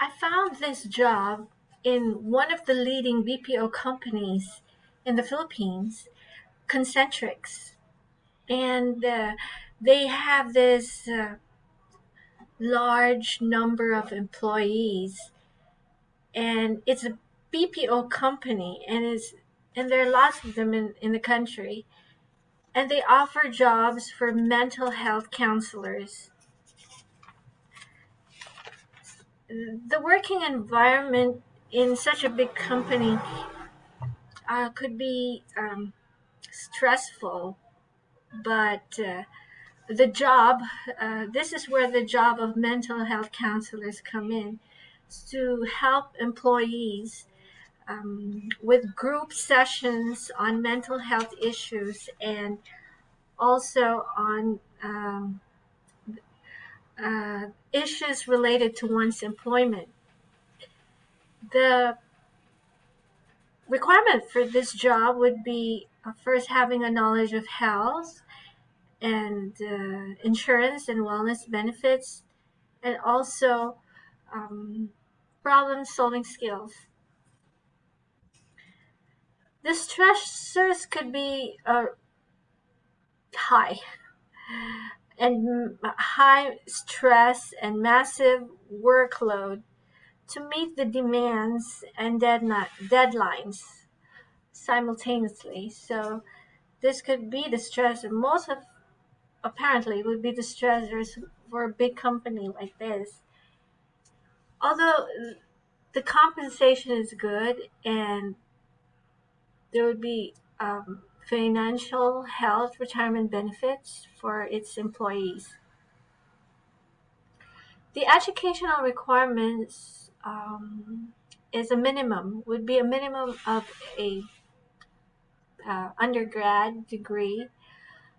I found this job in one of the leading BPO companies in the Philippines, Concentrics. And they have this large number of employees, and it's a BPO company, and there are lots of them in the country. And they offer jobs for mental health counselors. The working environment in such a big company could be stressful, but the job, this is where the job of mental health counselors come in, is to help employees with group sessions on mental health issues and also on issues related to one's employment. The requirement for this job would be first having a knowledge of health and insurance and wellness benefits, and also um, problem solving skills. The stressors could be high and high stress and massive workload to meet the demands and deadlines simultaneously. So this could be the stress, and most of apparently would be the stressors for a big company like this. Although the compensation is good and there would be financial health retirement benefits for its employees. The educational requirements is a minimum, would be a minimum of a undergrad degree,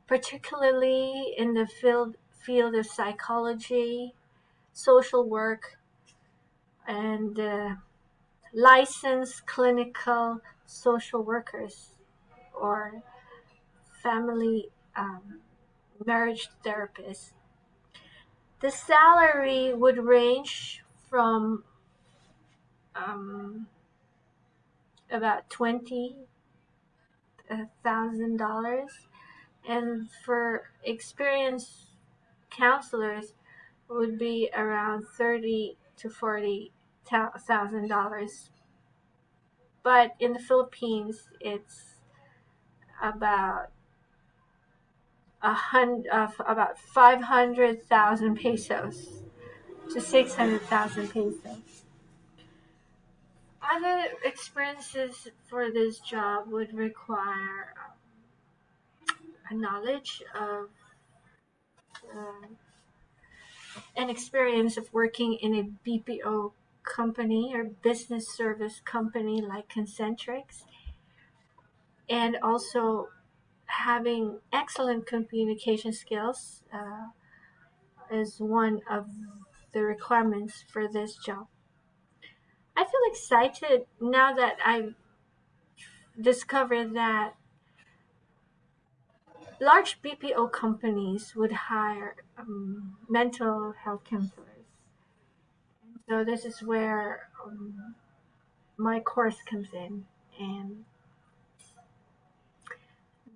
particularly in the field of psychology, social work, and licensed clinical social workers or family marriage therapists. The salary would range from um, about $20,000, and for experienced counselors would be around $30,000 to $40,000. But in the Philippines, it's about about 500,000 pesos to 600,000 pesos. Other experiences for this job would require a knowledge of um, an experience of working in a BPO company or business service company like Concentrix, and also having excellent communication skills is one of the requirements for this job. I feel excited now that I've discovered that large BPO companies would hire mental health counselors. So this is where my course comes in, and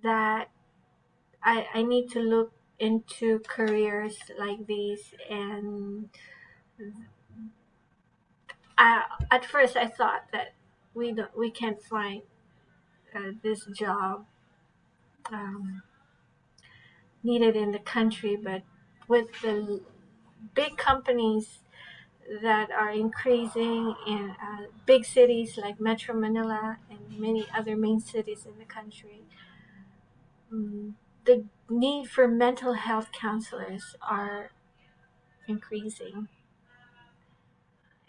that I need to look into careers like these. And at first I thought that we can't find this job um, needed in the country, but with the big companies that are increasing in big cities like Metro Manila and many other main cities in the country, the need for mental health counselors are increasing.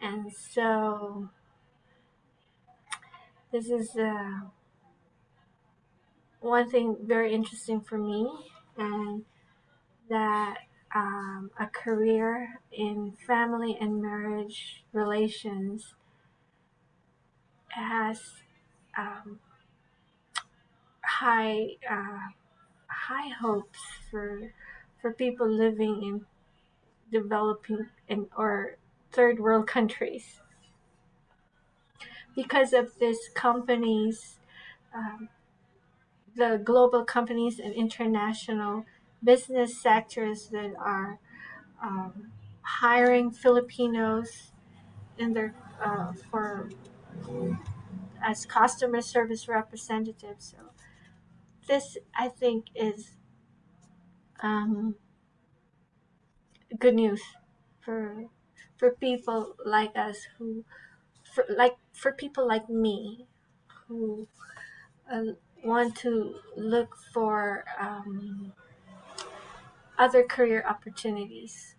And so this is one thing very interesting for me, and that a career in family and marriage relations has um, high hopes for people living in developing and or third world countries because of these companies, um, the global companies and international business sectors that are hiring Filipinos in their for as customer service representatives. So this, I think, is um, good news for people like us for people like me who uh, want to look for other career opportunities.